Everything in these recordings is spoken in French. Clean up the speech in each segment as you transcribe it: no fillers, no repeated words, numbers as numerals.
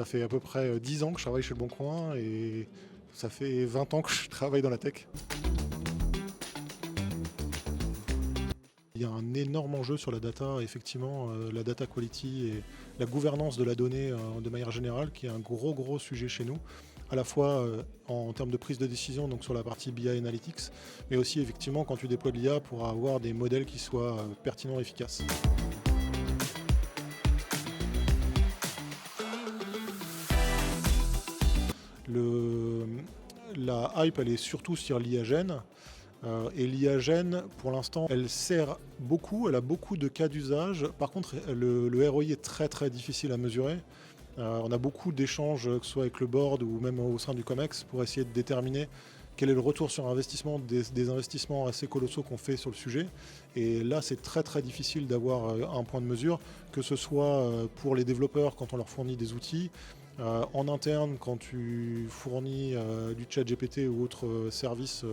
Ça fait à peu près 10 ans que je travaille chez Le Bon Coin et ça fait 20 ans que je travaille dans la tech. Il y a un énorme enjeu sur la data, effectivement, la data quality et la gouvernance de la donnée de manière générale, qui est un gros sujet chez nous, à la fois en termes de prise de décision, donc sur la partie BI Analytics, mais aussi effectivement quand tu déploies l'IA pour avoir des modèles qui soient pertinents et efficaces. La hype, elle est surtout sur l'IA-Gen. Et l'IA-Gen, pour l'instant, elle sert beaucoup, elle a beaucoup de cas d'usage. Par contre, le ROI est très difficile à mesurer. On a beaucoup d'échanges, que ce soit avec le board ou même au sein du COMEX, pour essayer de déterminer quel est le retour sur investissement des investissements assez colossaux qu'on fait sur le sujet. Et là, c'est très difficile d'avoir un point de mesure, que ce soit pour les développeurs quand on leur fournit des outils, en interne quand tu fournis du chat GPT ou autres services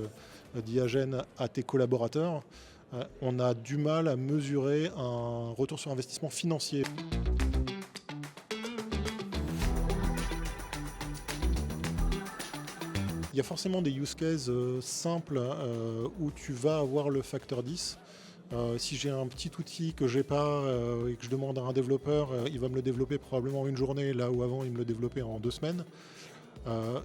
d'IA-Gen à tes collaborateurs. On a du mal à mesurer un retour sur investissement financier. Il y a forcément des use cases simples où tu vas avoir le facteur 10. Si j'ai un petit outil que j'ai pas et que je demande à un développeur, il va me le développer probablement en une journée, là où avant il me le développait en 2 semaines.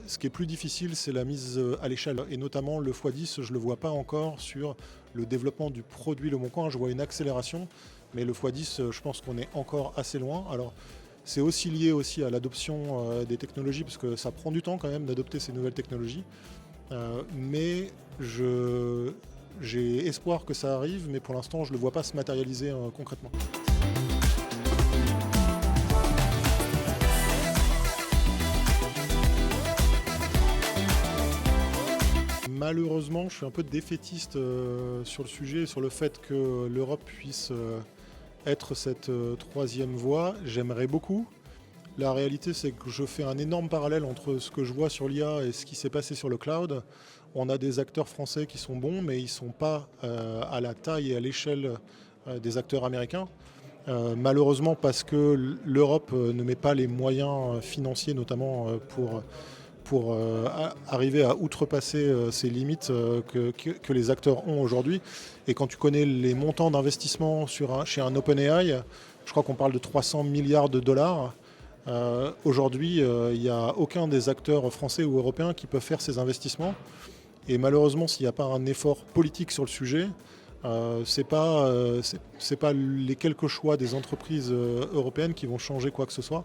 Ce qui est plus difficile, c'est la mise à l'échelle. Et notamment le x10, je ne le vois pas encore sur le développement du produit Le Bon Coin. Je vois une accélération, mais le x10, je pense qu'on est encore assez loin. Alors, c'est aussi lié aussi à l'adoption des technologies, parce que ça prend du temps quand même d'adopter ces nouvelles technologies. Mais j'ai espoir que ça arrive, mais pour l'instant, je ne le vois pas se matérialiser concrètement. Malheureusement, je suis un peu défaitiste sur le sujet, sur le fait que l'Europe puisse être cette troisième voie. J'aimerais beaucoup. La réalité, c'est que je fais un énorme parallèle entre ce que je vois sur l'IA et ce qui s'est passé sur le cloud. On a des acteurs français qui sont bons, mais ils ne sont pas à la taille et à l'échelle des acteurs américains. Malheureusement, parce que l'Europe ne met pas les moyens financiers, notamment pour arriver à outrepasser ces limites que les acteurs ont aujourd'hui. Et quand tu connais les montants d'investissement chez un OpenAI, je crois qu'on parle de 300 milliards de dollars. Aujourd'hui, il n'y a aucun des acteurs français ou européens qui peuvent faire ces investissements. Et malheureusement, s'il n'y a pas un effort politique sur le sujet, c'est pas les quelques choix des entreprises européennes qui vont changer quoi que ce soit.